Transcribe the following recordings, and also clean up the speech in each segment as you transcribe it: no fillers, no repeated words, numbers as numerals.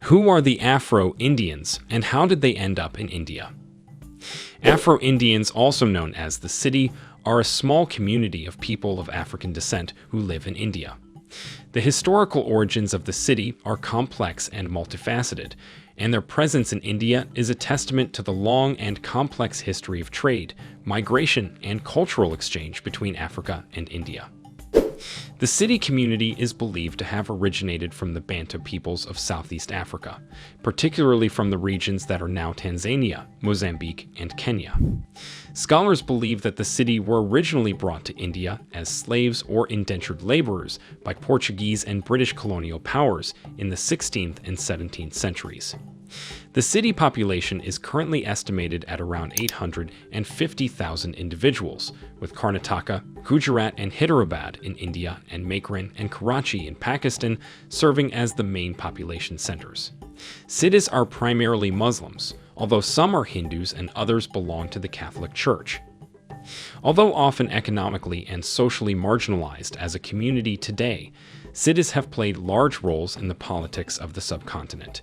Who are the Afro-Indians, and how did they end up in India? Afro-Indians, also known as the City, are a small community of people of African descent who live in India. The historical origins of the city are complex and multifaceted, and their presence in India is a testament to the long and complex history of trade, migration, and cultural exchange between Africa and India. The city community is believed to have originated from the Bantu peoples of Southeast Africa, particularly from the regions that are now Tanzania, Mozambique, and Kenya. Scholars believe that the city were originally brought to India as slaves or indentured laborers by Portuguese and British colonial powers in the 16th and 17th centuries. The city population is currently estimated at around 850,000 individuals, with Karnataka, Gujarat, and Hyderabad in India and Makran and Karachi in Pakistan serving as the main population centers. Cities are primarily Muslims, although some are Hindus and others belong to the Catholic Church. Although often economically and socially marginalized as a community today, cities have played large roles in the politics of the subcontinent.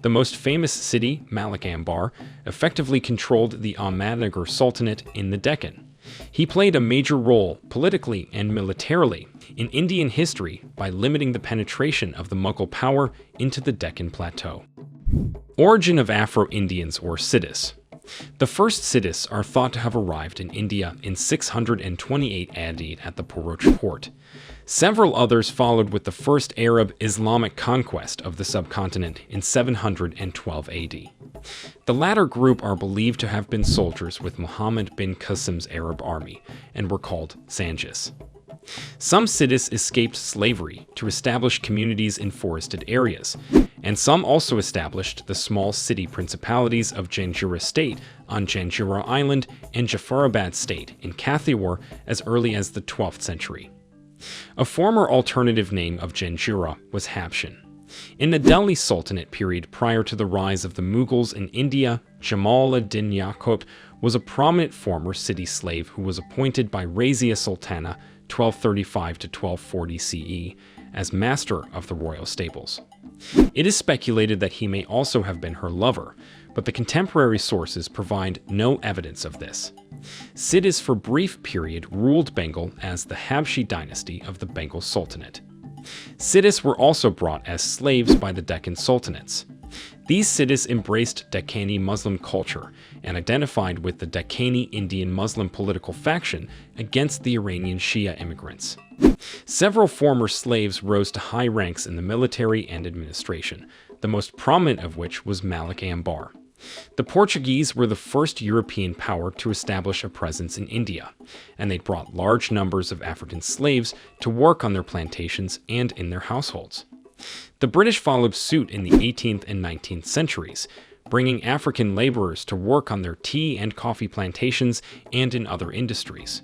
The most famous city, Malik Ambar, effectively controlled the Ahmadnagar Sultanate in the Deccan. He played a major role, politically and militarily, in Indian history by limiting the penetration of the Mughal power into the Deccan Plateau. Origin of Afro-Indians or Siddhis. The first Siddhis are thought to have arrived in India in 628 AD at the Purusha port. Several others followed with the first Arab Islamic conquest of the subcontinent in 712 AD. The latter group are believed to have been soldiers with Muhammad bin Qasim's Arab army and were called Sanjis. Some Siddhis escaped slavery to establish communities in forested areas, and some also established the small city principalities of Janjira State on Janjira Island and Jafarabad State in Kathiawar as early as the 12th century. A former alternative name of Janjira was Habshan. In the Delhi Sultanate period prior to the rise of the Mughals in India, Jamal ad-Din Yaqut was a prominent former city slave who was appointed by Razia Sultana 1235 to 1240 CE as master of the royal stables. It is speculated that he may also have been her lover, but the contemporary sources provide no evidence of this. Siddhis for brief period ruled Bengal as the Habshi dynasty of the Bengal Sultanate. Siddhis were also brought as slaves by the Deccan Sultanates. These Siddhis embraced Deccani Muslim culture and identified with the Deccani Indian Muslim political faction against the Iranian Shia immigrants. Several former slaves rose to high ranks in the military and administration, the most prominent of which was Malik Ambar. The Portuguese were the first European power to establish a presence in India, and they brought large numbers of African slaves to work on their plantations and in their households. The British followed suit in the 18th and 19th centuries, bringing African laborers to work on their tea and coffee plantations and in other industries.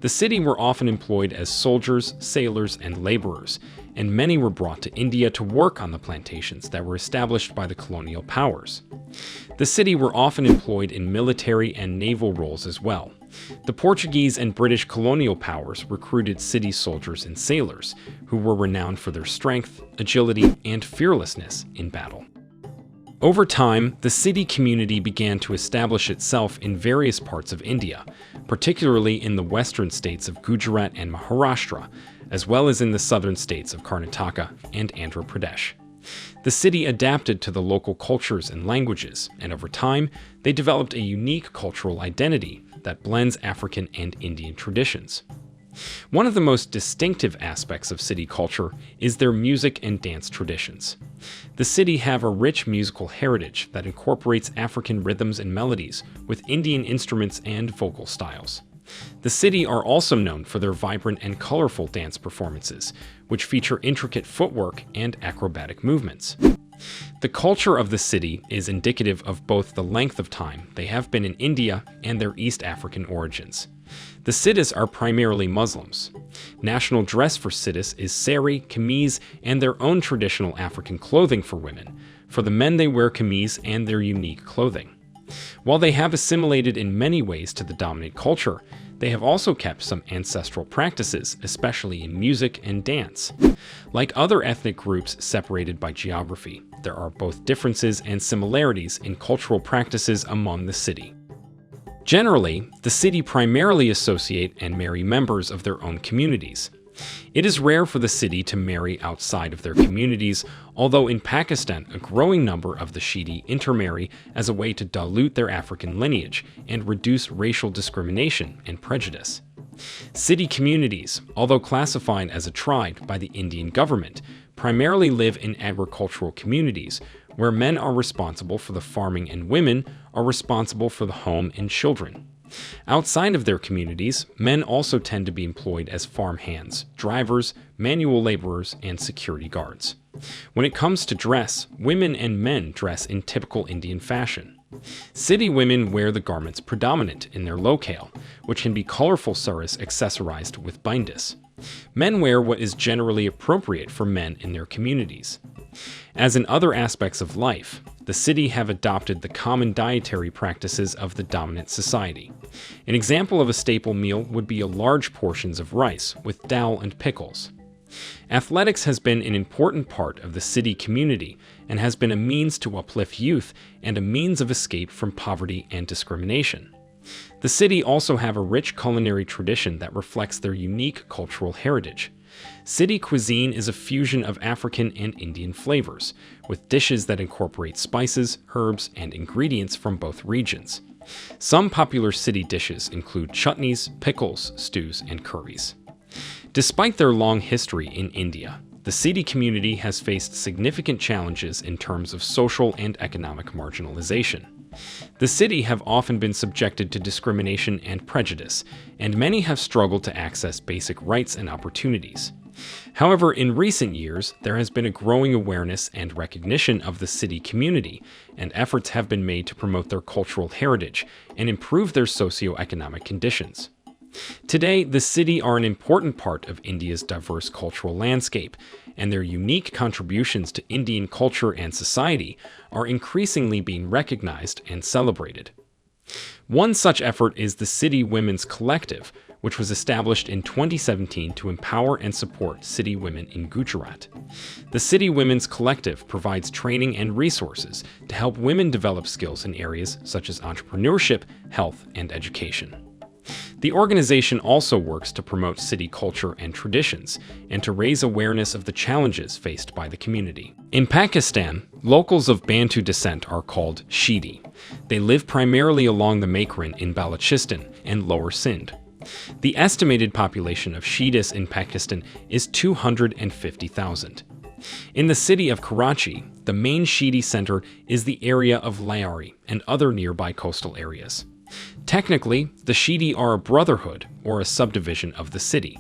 The city were often employed as soldiers, sailors, and laborers, and many were brought to India to work on the plantations that were established by the colonial powers. The city were often employed in military and naval roles as well. The Portuguese and British colonial powers recruited city soldiers and sailors, who were renowned for their strength, agility, and fearlessness in battle. Over time, the city community began to establish itself in various parts of India, particularly in the western states of Gujarat and Maharashtra, as well as in the southern states of Karnataka and Andhra Pradesh. The city adapted to the local cultures and languages, and over time, they developed a unique cultural identity that blends African and Indian traditions. One of the most distinctive aspects of city culture is their music and dance traditions. The city have a rich musical heritage that incorporates African rhythms and melodies with Indian instruments and vocal styles. The city are also known for their vibrant and colorful dance performances, which feature intricate footwork and acrobatic movements. The culture of the city is indicative of both the length of time they have been in India and their East African origins. The Siddhis are primarily Muslims. National dress for Siddhis is sari, kameez, and their own traditional African clothing for women. For the men, they wear kameez and their unique clothing. While they have assimilated in many ways to the dominant culture, they have also kept some ancestral practices, especially in music and dance. Like other ethnic groups separated by geography, there are both differences and similarities in cultural practices among the city. Generally, the city primarily associate and marry members of their own communities. It is rare for the city to marry outside of their communities, although in Pakistan, a growing number of the Shidi intermarry as a way to dilute their African lineage and reduce racial discrimination and prejudice. City communities, although classified as a tribe by the Indian government, primarily live in agricultural communities where men are responsible for the farming and women are responsible for the home and children. Outside of their communities, men also tend to be employed as farm hands, drivers, manual laborers, and security guards. When it comes to dress, women and men dress in typical Indian fashion. City women wear the garments predominant in their locale, which can be colorful saris accessorized with bindis. Men wear what is generally appropriate for men in their communities. As in other aspects of life, the city have adopted the common dietary practices of the dominant society. An example of a staple meal would be large portions of rice with dal and pickles. Athletics has been an important part of the city community and has been a means to uplift youth and a means of escape from poverty and discrimination. The city also have a rich culinary tradition that reflects their unique cultural heritage. City cuisine is a fusion of African and Indian flavors, with dishes that incorporate spices, herbs, and ingredients from both regions. Some popular city dishes include chutneys, pickles, stews, and curries. Despite their long history in India, the city community has faced significant challenges in terms of social and economic marginalization. The city have often been subjected to discrimination and prejudice, and many have struggled to access basic rights and opportunities. However, in recent years, there has been a growing awareness and recognition of the city community, and efforts have been made to promote their cultural heritage and improve their socioeconomic conditions. Today, the city are an important part of India's diverse cultural landscape, and their unique contributions to Indian culture and society are increasingly being recognized and celebrated. One such effort is the City Women's Collective, which was established in 2017 to empower and support city women in Gujarat. The City Women's Collective provides training and resources to help women develop skills in areas such as entrepreneurship, health, and education. The organization also works to promote city culture and traditions, and to raise awareness of the challenges faced by the community. In Pakistan, locals of Bantu descent are called Shidi. They live primarily along the Makran in Balochistan and Lower Sindh. The estimated population of Shidis in Pakistan is 250,000. In the city of Karachi, the main Shidi center is the area of Lyari and other nearby coastal areas. Technically, the Shidi are a brotherhood or a subdivision of the city.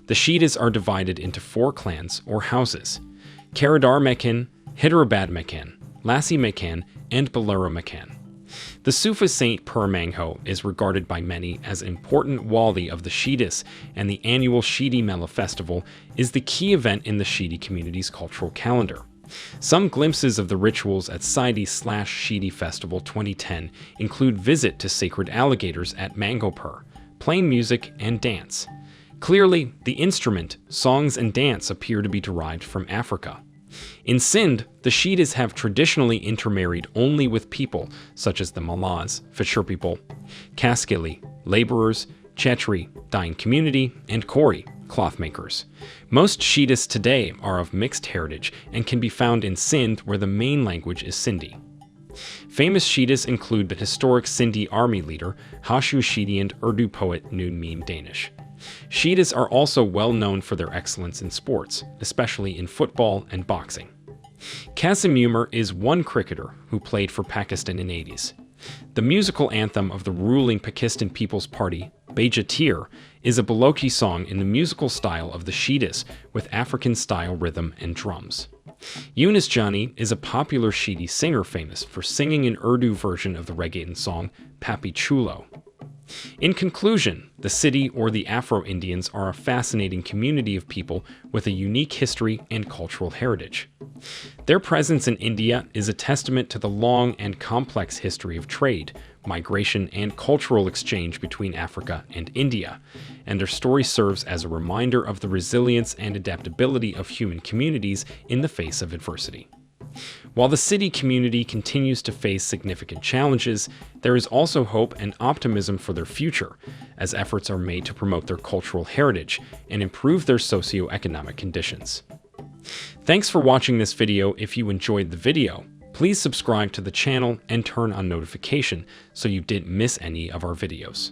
The Shidis are divided into 4 clans or houses: Karadar Mekan, Hyderabad Mekan, Lassi Mekan, and Bolero Mekan. The Sufa Saint Per Mangho is regarded by many as an important wali of the Shidis, and the annual Shidi Mela Festival is the key event in the Shidi community's cultural calendar. Some glimpses of the rituals at Saidi/Shidi Festival 2010 include visit to sacred alligators at Mangopur, playing music and dance. Clearly, the instrument, songs, and dance appear to be derived from Africa. In Sindh, the Shidis have traditionally intermarried only with people such as the Mallas, fisher people, Kaskili, laborers, Chetri, dyeing community, and Kori, cloth makers. Most Shidis today are of mixed heritage and can be found in Sindh, where the main language is Sindhi. Famous Shidis include the historic Sindhi army leader Hashu Shidi and Urdu poet Noon Meme Danish. Shidis are also well known for their excellence in sports, especially in football and boxing. Kasim Umar is one cricketer who played for Pakistan in the 80s. The musical anthem of the ruling Pakistan People's Party, Bejatir, is a Balochi song in the musical style of the Shidis with African-style rhythm and drums. Yunus Jani is a popular Shidi singer famous for singing an Urdu version of the reggaeton song Papi Chulo. In conclusion, the City or the Afro-Indians are a fascinating community of people with a unique history and cultural heritage. Their presence in India is a testament to the long and complex history of trade, migration, and cultural exchange between Africa and India, and their story serves as a reminder of the resilience and adaptability of human communities in the face of adversity. While the city community continues to face significant challenges, there is also hope and optimism for their future, as efforts are made to promote their cultural heritage and improve their socioeconomic conditions. Thanks for watching this video. If you enjoyed the video, please subscribe to the channel and turn on notification so you didn't miss any of our videos.